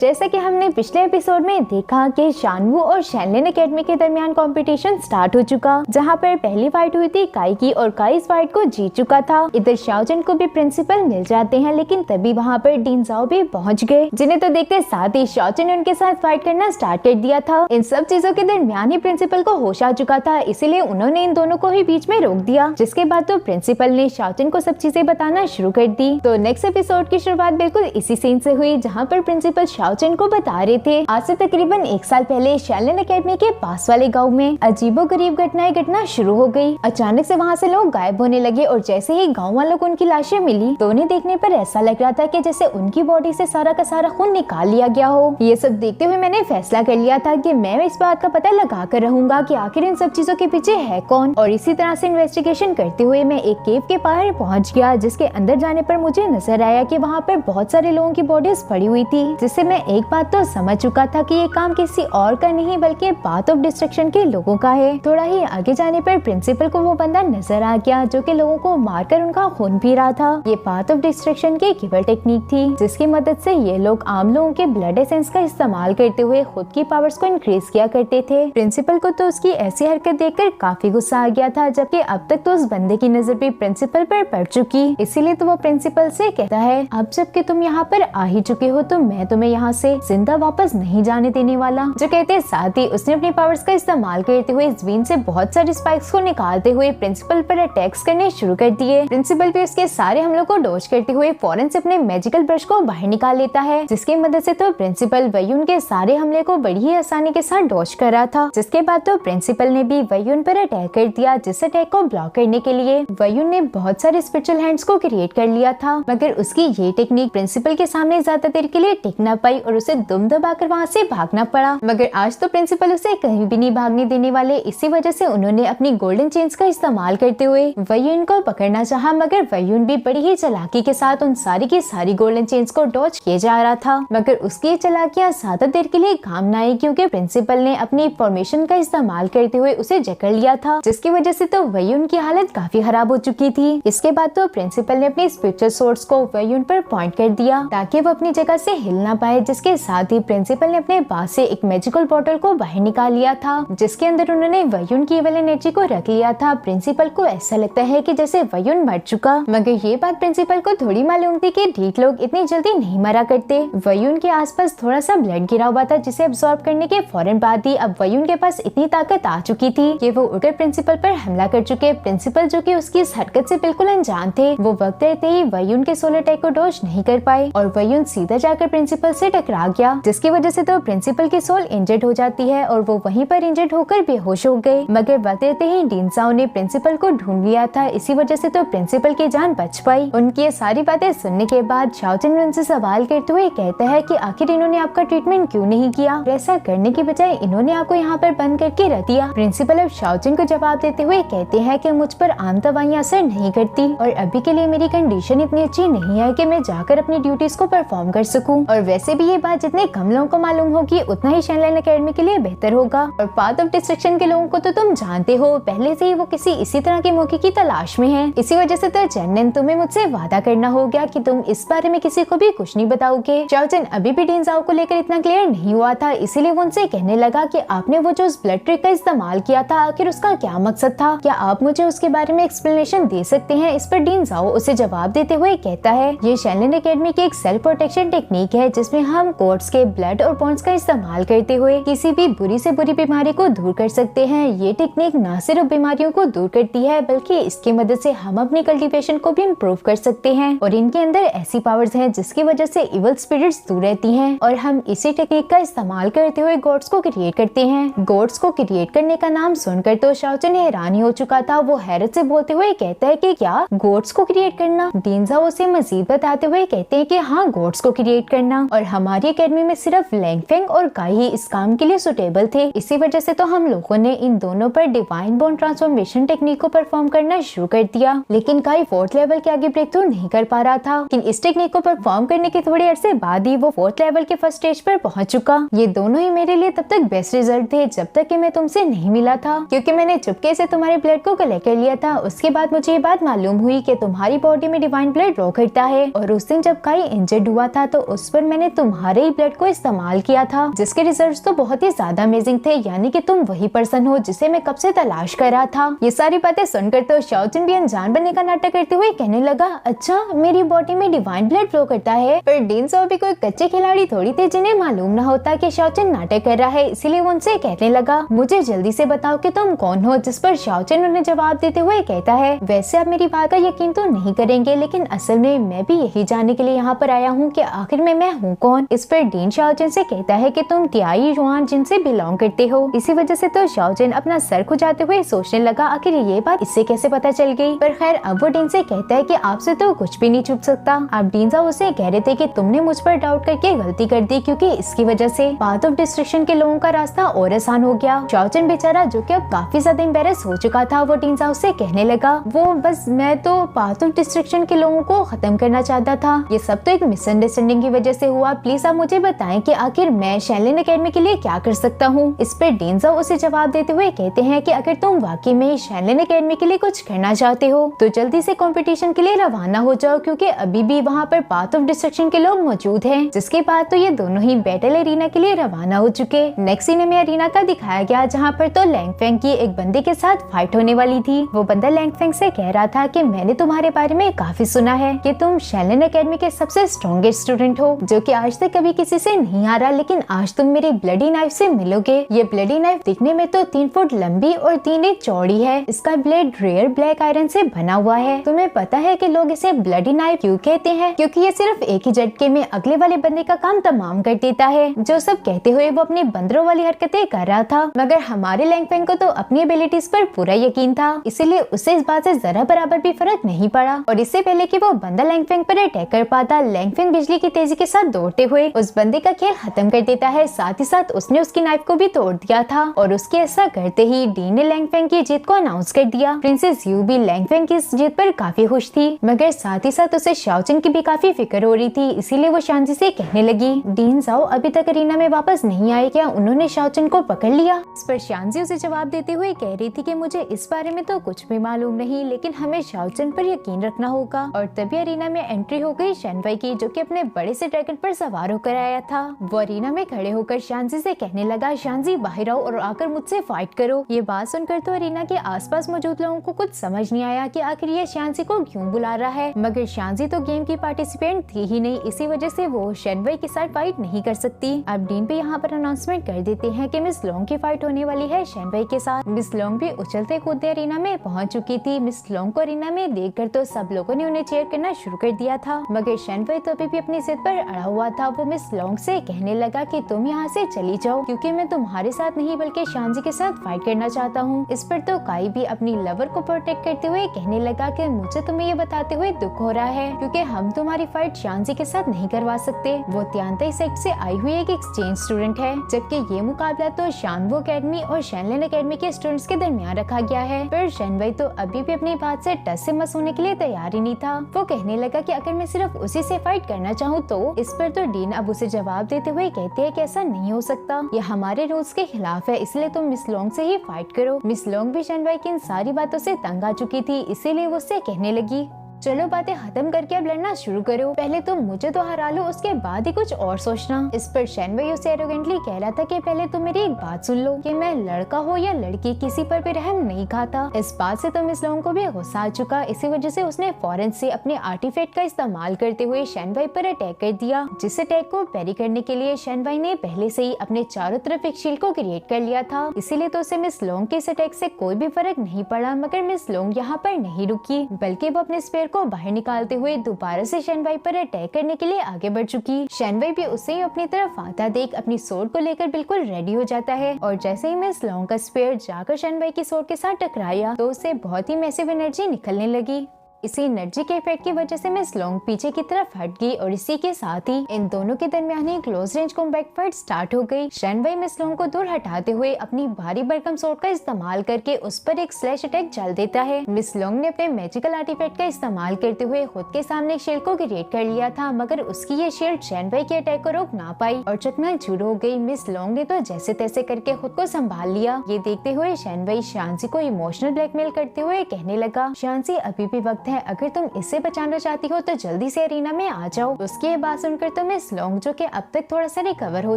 जैसा कि हमने पिछले एपिसोड में देखा कि शानवू और शैनलिन एकेडमी के दरमियान कंपटीशन स्टार्ट हो चुका, जहां पर पहली फाइट हुई थी काई की और काई इस फाइट को जीत चुका था। इधर शाओजन को भी प्रिंसिपल मिल जाते हैं, लेकिन तभी वहां पर डीन जाओ भी पहुंच गए, जिन्हें तो देखते साथ ही शाओजन ने उनके साथ फाइट करना स्टार्ट कर दिया था। इन सब चीजों के दरमियान ही प्रिंसिपल को होश आ चुका था, इसीलिए उन्होंने इन दोनों को ही बीच में रोक दिया, जिसके बाद तो प्रिंसिपल ने शाओजन को सब चीजें बताना शुरू कर दी। तो नेक्स्ट एपिसोड की शुरुआत बिल्कुल इसी सीन से हुई, जहाँ पर प्रिंसिपल शाओजन को बता रहे थे आज से तकरीबन 1 साल पहले शैनलिन एकेडमी के पास वाले गांव में अजीबोगरीब घटनाएं घटना शुरू हो गई। अचानक से वहां से लोग गायब होने लगे और जैसे ही गांव वालों को उनकी लाशें मिली तो उन्हें देखने पर ऐसा लग रहा था कि जैसे उनकी बॉडी से सारा का सारा खून निकाल लिया गया हो। ये सब देखते हुए मैंने फैसला कर लिया था कि मैं इस बात का पता लगा कर रहूंगा कि आखिर इन सब चीजों के पीछे है कौन। और इसी तरह से इन्वेस्टिगेशन करते हुए मैं एक केव के बाहर पहुंच गया, जिसके अंदर जाने पर मुझे नजर आया कि वहाँ पर बहुत सारे लोगों की बॉडीज पड़ी हुई थी, जिससे मैं एक बात तो समझ चुका था कि ये काम किसी और का नहीं बल्कि पाथ ऑफ डिस्ट्रक्शन के लोगों का है। थोड़ा ही आगे जाने पर प्रिंसिपल को वो बंदा नजर आ गया जो कि लोगों को मारकर उनका खून पी रहा था। ये पाथ ऑफ डिस्ट्रक्शन की गिवर टेक्निक थी, जिसकी मदद से ये लोग आम लोगों के ब्लड एसेंस का इस्तेमाल करते हुए खुद की पावर्स को इंक्रीज किया करते थे। प्रिंसिपल को तो उसकी ऐसी हरकत देखकर काफी गुस्सा आ गया था, जबकि अब तक तो उस बंदे की नजर भी प्रिंसिपल पर पड़ चुकी। इसीलिए तो वो प्रिंसिपल से कहता है अब जबकि तुम यहाँ पर आ ही चुके हो तो मैं तुम्हें यहाँ से जिंदा वापस नहीं जाने देने वाला। जो कहते साथ ही उसने अपनी पावर्स का इस्तेमाल करते हुए जमीन से बहुत सारे स्पाइक्स को निकालते हुए प्रिंसिपल पर अटैक्स करने शुरू कर दिए। प्रिंसिपल भी उसके सारे हमलों को डॉज करते हुए फौरन से अपने मैजिकल ब्रश को बाहर निकाल लेता है, जिसकी मदद से तो प्रिंसिपल वयुन के सारे हमले को बड़ी ही आसानी के साथ डॉज कर रहा था। जिसके बाद तो प्रिंसिपल ने भी वयुन पर अटैक कर दिया, जिस अटैक को ब्लॉक करने के लिए वयुन ने बहुत सारे स्पिरिचुअल हैंड्स को क्रिएट कर लिया था, मगर उसकी ये टेक्निक प्रिंसिपल के सामने ज्यादा देर के लिए टिक ना पाई और उसे दुम दबाकर वहाँ से भागना पड़ा। मगर आज तो प्रिंसिपल उसे कहीं भी नहीं भागने देने वाले, इसी वजह से उन्होंने अपनी गोल्डन चेन्स का इस्तेमाल करते हुए वयुन को पकड़ना चाहा, मगर वयुन भी बड़ी ही चालाकी के साथ उन सारी की सारी गोल्डन चेन्स को डॉज किए जा रहा था। मगर उसकी चालाकियां ज्यादा देर के लिए काम न आई, क्योंकि प्रिंसिपल ने अपनी फॉर्मेशन का इस्तेमाल करते हुए उसे जकड़ लिया था, जिसकी वजह से तो वयुन की हालत काफी खराब हो चुकी थी। इसके बाद तो प्रिंसिपल ने अपनी स्पिरिचुअल सोर्स को वयुन पर पॉइंट कर दिया ताकि वो अपनी जगह से हिल ना पाए। जिसके साथ ही प्रिंसिपल ने अपने पास से एक मैजिकल बॉटल को बाहर निकाल लिया था, जिसके अंदर उन्होंने वयुन की इविल एनर्जी को रख लिया था। प्रिंसिपल को ऐसा लगता है कि जैसे वयुन मर चुका, मगर ये बात प्रिंसिपल को थोड़ी मालूम थी कि ठीक लोग इतनी जल्दी नहीं मरा करते। वयुन के आसपास थोड़ा सा ब्लड गिरा हुआ था, जिसे अब्सॉर्ब करने के फौरन बाद ही अब वयुन के पास इतनी ताकत आ चुकी थी कि वो उड़कर प्रिंसिपल पर हमला कर चुके। प्रिंसिपल जो कि उसकी इस हरकत से बिल्कुल अनजान थे, वो वक्त रहते ही वयुन के सोलर अटैक को डॉज नहीं कर पाए और वयुन सीधा जाकर प्रिंसिपल से टकरा गया, जिसकी वजह से तो प्रिंसिपल की सोल इंजर्ड हो जाती है और वो वहीं पर इंजर्ड होकर बेहोश हो गए। मगर वक्त रहते ही डीन जाओ ने प्रिंसिपल को ढूंढ लिया था, इसी वजह से तो प्रिंसिपल की जान बच पाई। उनकी ये सारी बातें सुनने के बाद शाओजन उनसे सवाल करते हुए कहता है कि आखिर इन्होंने आपका ट्रीटमेंट क्यों नहीं किया, ऐसा करने की बजाय इन्होंने आपको यहाँ पर बंद करके रख दिया। प्रिंसिपल अब शाओजन को जवाब देते हुए कहते हैं कि मुझ पर आम दवाइयाँ असर नहीं करती और अभी के लिए मेरी कंडीशन इतनी अच्छी नहीं है कि मैं जाकर अपनी ड्यूटीज को परफॉर्म कर सकूं। और वैसे भी ये बात जितने कम लोगों को मालूम होगी उतना ही शैनलिन एकेडमी के लिए बेहतर होगा। और पाथ ऑफ डिस्ट्रक्शन के लोगों को तो तुम जानते हो, पहले से ही वो किसी इसी तरह के मौके की तलाश में है। इसी वजह से तो चैनन तुम्हें मुझसे वादा करना होगा कि तुम इस बारे में किसी को भी कुछ नहीं बताओगे। शाओजन अभी भी डीन जाओ को लेकर इतना क्लियर नहीं हुआ था, इसीलिए वो उनसे कहने लगा कि आपने वो जो उस ब्लड ट्रिक का इस्तेमाल किया था आखिर उसका क्या मकसद था, क्या आप मुझे उसके बारे में एक्सप्लेनेशन दे सकते हैं। इस पर डीन जाओ उसे जवाब देते हुए कहता है ये शैनलिन एकेडमी की एक सेल्फ प्रोटेक्शन टेक्निक है, जिसमें हम कोर्ट्स के ब्लड और बोन्स का इस्तेमाल करते हुए किसी भी बुरी से बुरी बीमारी को दूर कर सकते हैं। ये टेक्निक न सिर्फ बीमारियों को दूर करती है बल्कि इसकी मदद से हम अपनी कल्टीवेशन को भी इम्प्रूव कर सकते हैं और इनके अंदर ऐसी पावर्स हैं जिसकी वजह से इविल स्पिरिट्स दूर रहती हैं और हम इसी टेक्निक का इस्तेमाल करते हुए गॉड्स को क्रिएट करते हैं। गॉड्स को क्रिएट करने का नाम सुनकर तो शाओजन हैरान ही हो चुका था। वो हैरत से बोलते हुए कहता है कि क्या गॉड्स को क्रिएट करना। डीन जाओ उसे मजीद बताते हुए कहते हैं कि हाँ गॉड्स को क्रिएट करना, और हमारी एकेडमी में सिर्फ लैंगफेंग और काई ही इस काम के लिए सुटेबल थे। इसी वजह से तो हम लोगों ने इन दोनों पर डिवाइन बोन ट्रांसफॉर्मेशन टेक्निक को परफॉर्म करना शुरू कर दिया, लेकिन काई 4th लेवल के आगे ब्रेक थ्रू नहीं कर पा रहा था। लेकिन इस टेक्निक को परफॉर्म करने के थोड़े अरसे बाद ही वो 4th लेवल के फर्स्ट स्टेज पर पहुंच चुका। ये दोनों ही मेरे लिए तब तक बेस्ट रिजल्ट थे जब तक कि मैं तुमसे नहीं मिला था, क्योंकि मैंने चुपके से तुम्हारे ब्लड को कलेक्ट कर लिया था। उसके बाद मुझे ये बात मालूम हुई कि तुम्हारी बॉडी में डिवाइन ब्लड रो करता है, और उस दिन जब काई इंजर्ड हुआ था तो उस पर मैंने तुम तुम्हारे ही ब्लड को इस्तेमाल किया था, जिसके रिजल्ट्स तो बहुत ही ज्यादा अमेजिंग थे, यानी कि तुम वही पर्सन हो जिसे मैं कब से तलाश कर रहा था। ये सारी बातें सुनकर तो शाओजिन भी अनजान बनने का नाटक करते हुए कहने लगा, अच्छा मेरी बॉडी में डिवाइन ब्लड फ्लो करता है। पर डीन ज़ाओ भी कोई कच्चे खिलाड़ी थोड़ी थे जिन्हें मालूम न होता कि शाओजिन नाटक कर रहा है, इसीलिए वो उनसे कहने लगा, मुझे जल्दी से बताओ कि तुम कौन हो। जिस पर शाओजिन उन्हें जवाब देते हुए कहता है, वैसे आप मेरी बात का यकीन तो नहीं करेंगे, लेकिन असल में मैं भी यही जानने के लिए यहाँ पर आया हूँ कि आखिर में मैं हूँ कौन। इस पर डीन शाओजिन से कहता है कि तुम तियाई युआन जिन से बिलोंग करते हो। इसी वजह से तो शाओजिन अपना सर खुजाते हुए सोचने लगा, आखिर ये बात इससे कैसे पता चल गई। पर खैर अब वो डीन से कहता है कि आपसे तो कुछ भी नहीं छुप सकता। अब डीन ज़ाओ उसे कह रहे थे कि तुमने मुझ पर डाउट करके गलती कर दी, क्योंकि इसकी वजह से पाथ ऑफ डिस्ट्रक्शन के लोगों का रास्ता और आसान हो गया। शाओजिन बेचारा जो कि अब काफी ज्यादा एम्बेरस हो चुका था, वो डीन ज़ाओ से कहने लगा, वो बस मैं तो पाथ ऑफ डिस्ट्रक्शन के लोगों को खत्म करना चाहता था, ये सब तो एक मिसअंडरस्टैंडिंग की वजह से हुआ। प्लीज आप मुझे बताएं कि आखिर मैं शैनलिन एकेडमी के लिए क्या कर सकता हूँ। इस पर डीन ज़ाओ उसे जवाब देते हुए कहते हैं कि अगर तुम वाकई में शैनलिन एकेडमी के लिए कुछ करना चाहते हो तो जल्दी से कंपटीशन के लिए रवाना हो जाओ, क्योंकि अभी भी वहाँ पर पाथ ऑफ डिस्ट्रक्शन के लोग मौजूद हैं। जिसके बाद तो ये दोनों ही बैटल एरिना के लिए रवाना हो चुके। नेक्स्ट सीन में एरिना का दिखाया गया, जहाँ पर तो लैंगफेंग की एक बंदे के साथ फाइट होने वाली थी। वो बंदा लैंगफेंग से कह रहा था कि मैंने तुम्हारे बारे में काफी सुना है कि तुम शैनलिन एकेडमी के सबसे स्ट्रॉन्गेस्ट स्टूडेंट हो, जो कि आज तक कभी किसी से नहीं हारा, लेकिन आज तुम मेरी ब्लडी नाइफ से मिलोगे। ये ब्लडी नाइफ दिखने में तो 3 फुट लंबी और 3 इंच चौड़ी है। इसका ब्लेड रेयर ब्लैक आयरन से बना हुआ है। तुम्हें पता है कि लोग इसे ब्लडी नाइफ क्यों कहते हैं? क्योंकि ये सिर्फ एक ही झटके में अगले वाले बंदे का काम तमाम कर देता है। जो सब कहते हुए वो अपनी बंदरों वाली हरकतें कर रहा था, मगर हमारे लैंगफेंग को तो अपनी एबिलिटीज पर पूरा यकीन था, इसीलिए उसे इस बात से जरा बराबर भी फर्क नहीं पड़ा। और इससे पहले कि वो बंदा लैंगफेंग पर अटैक कर पाता, लैंगफेंग बिजली की तेजी के साथ दौड़ते हुए उस बंदे का खेल खत्म कर देता है। साथ ही साथ उसने उसकी नाइफ को भी तोड़ दिया था। और उसके ऐसा करते ही डीन ने लैंगफेंग की जीत को अनाउंस कर दिया। प्रिंसेस यू भी लैंगफेंग की इस जीत पर काफी खुश थी, मगर साथ ही साथ उसे शाओजिन की भी काफी फिक्र हो रही थी, इसीलिए वो शांति से कहने लगी, डीन ज़ाओ अभी तक अरीना में वापस नहीं आए, क्या उन्होंने शाओजिन को पकड़ लिया? इस पर शांजी उसे जवाब देते हुए कह रही थी कि मुझे इस बारे में तो कुछ भी मालूम नहीं, लेकिन हमें शाओजिन पर यकीन रखना होगा। और तभी अरीना में एंट्री हो गई शैनवाई की, जो कि अपने बड़े से ड्रैगन पर सवार होकर आया था। वो अरीना में खड़े होकर शांजी से कहने लगा, शांजी बाहर आओ और आकर मुझसे फाइट करो। ये बात सुनकर तो अरीना के आसपास मौजूद लोगों को कुछ समझ नहीं आया कि आखिर ये शांजी को क्यों बुला रहा है, मगर शांजी तो गेम की पार्टिसिपेंट थी ही नहीं, इसी वजह से वो शैनवाई के साथ फाइट नहीं कर सकती। अब डीन पे यहाँ पर अनाउंसमेंट कर देते हैं कि मिस लोंग की फाइट होने वाली है शैनवाई के साथ। मिस लोंग भी उछलते कूदते अरीना में पहुंच चुकी थी। मिस लोंग को अरीना में देखकर तो सब लोगों ने उन्हें चीयर करना शुरू कर दिया था, मगर शैनवाई तो अभी भी अपनी जिद पर अड़ा हुआ था। वो मिस लोंग से कहने लगा कि तुम यहाँ से चली जाओ, क्योंकि मैं तुम्हारे साथ नहीं बल्कि शांजी के साथ फाइट करना चाहता हूँ। इस पर तो काई भी अपनी लवर को प्रोटेक्ट करते हुए कहने लगा कि मुझे तुम्हें ये बताते हुए दुख हो रहा है, क्योंकि हम तुम्हारी फाइट शांजी के साथ नहीं करवा सकते। वो तियानताई सेक्ट से आई हुई एक एक्सचेंज स्टूडेंट है, जबकि ये मुकाबला तो शानवो एकेडमी और शैनलिन एकेडमी के स्टूडेंट्स के दरमियान रखा गया है। पर शैनवाई तो अभी भी अपनी बात से टस से मस होने के लिए तैयार ही नहीं था। वो कहने लगा कि अगर मैं सिर्फ उसी से फाइट करना चाहूँ तो। इस पर तो डीन अब उसे जवाब देते हुए कहते हैं कि ऐसा नहीं हो सकता, ये हमारे रूल्स के खिलाफ है, इसलिए तुम मिस लोंग से ही फाइट करो। मिस लोंग भी शैनवाई की इन सारी बातों से तंग आ चुकी थी, इसीलिए वो उससे कहने लगी, चलो बातें खत्म करके अब लड़ना शुरू करो, पहले तुम मुझे तो हरा लो, उसके बाद ही कुछ और सोचना। इस पर शैनवाई उसे एरोगेंटली कह रहा था कि पहले तुम मेरी एक बात सुन लो कि मैं लड़का हो या लड़की किसी पर भी रहम नहीं खाता। इस बात से तो मिस लोंग को भी गुस्सा आ चुका, इसी वजह से उसने फौरन से अपने आर्टिफैक्ट का इस्तेमाल करते हुए शैनवाई पर अटैक कर दिया। जिस अटैक को पैरी करने के लिए शैनवाई ने पहले से ही अपने चारों तरफ एक शील्ड को क्रिएट कर लिया था, इसीलिए तो उसे मिस लोंग के इस अटैक से कोई भी फर्क नहीं पड़ा। मगर मिस लोंग यहाँ पर नहीं रुकी, बल्कि वो अपने स्पेयर को बाहर निकालते हुए दोबारा से शैनवाई पर अटैक करने के लिए आगे बढ़ चुकी। शैनवाई भी उसे ही अपनी तरफ आता देख अपनी सोर्ड को लेकर बिल्कुल रेडी हो जाता है, और जैसे ही मिस लोंग का स्पेयर जाकर शैनवाई की सोर्ड के साथ टकराया तो उसे बहुत ही मैसिव एनर्जी निकलने लगी। इसी एनर्जी के इफेक्ट की वजह से मिस लोंग पीछे की तरफ हट गई और इसी के साथ ही इन दोनों के दरमियान ही close range combat fight start हो गई। शैनवाई मिस लोंग को दूर हटाते हुए अपनी भारी भरकम सोर्ड का इस्तेमाल करके उस पर एक स्लैश अटैक चल देता है। मिस लोंग ने अपने मैजिकल आर्टिफैक्ट का इस्तेमाल करते हुए खुद के सामने एक शील्ड को क्रिएट कर लिया था, मगर उसकी ये शील्ड शैनवाई के अटैक को रोक ना पाई और चकनाचूर हो गई। मिस लोंग ने तो जैसे तैसे करके खुद को संभाल लिया। ये देखते हुए शैनवाई शांसी को इमोशनल ब्लैकमेल करते हुए कहने लगा, शांसी अभी भी वक्त कहता है अगर तुम इससे बचाना चाहती हो तो जल्दी से अरीना में आ जाओ। उसकी ये बात सुनकर तो मिस लॉन्ग, जो कि अब तक थोड़ा सा रिकवर हो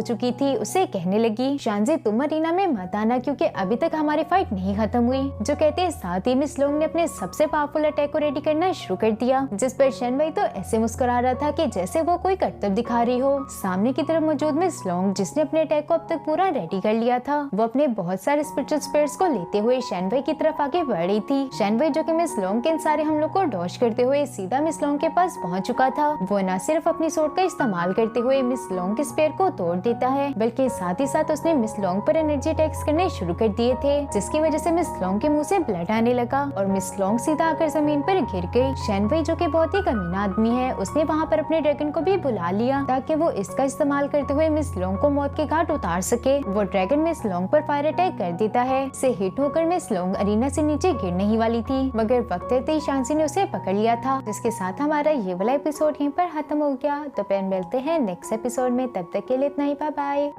चुकी थी, उसे कहने लगी शानजी तुम अरीना में मत आना क्योंकि अभी तक हमारी फाइट नहीं खत्म हुई। जो कहते हैं साथ ही मिस लॉन्ग ने अपने सबसे पावरफुल अटैक को रेडी करना शुरू कर दिया, जिस पर शनवई तो ऐसे मुस्कुरा रहा था कि जैसे वो कोई करतब दिखा रही हो। सामने की तरफ मौजूद मिस लॉन्ग, जिसने अपने अटैक को अब तक पूरा रेडी कर लिया था, वो अपने बहुत सारे स्पिरिचुअल स्पीयर्स को लेते हुए शनवई की तरफ आगे बढ़ रही थी। शनवई, जो कि मिस लॉन्ग के इन सारे हमलों को डॉज करते हुए सीधा मिस लॉन्ग के पास पहुंच चुका था। वो न सिर्फ अपनी सोर्ड का इस्तेमाल करते हुए मिस लॉन्ग के स्पेयर को तोड़ देता है, बल्कि साथ ही साथ उसने मिस लॉन्ग पर एनर्जी अटैक्स करने शुरू कर दिए थे, जिसकी वजह से मिस लॉन्ग के मुंह से ब्लड आने लगा और मिस लॉन्ग सीधा आकर जमीन पर गिर गई। शनवई, जो कि बहुत ही कमीना आदमी है, उसने वहाँ पर अपने ड्रैगन को भी बुला लिया ताकि वो इसका इस्तेमाल करते हुए मिस लॉन्ग को मौत के घाट उतार सके। वो ड्रैगन मिस लॉन्ग पर फायर अटैक कर देता है। से हिट होकर मिस लॉन्ग अरीना से नीचे गिरने ही वाली थी, मगर वक्त रहते ही शांसी ने उसे पकड़ लिया था, जिसके साथ हमारा ये वाला एपिसोड यहीं पर खत्म हो गया। तो फिर मिलते हैं नेक्स्ट एपिसोड में, तब तक के लिए इतना ही, बाय बाय।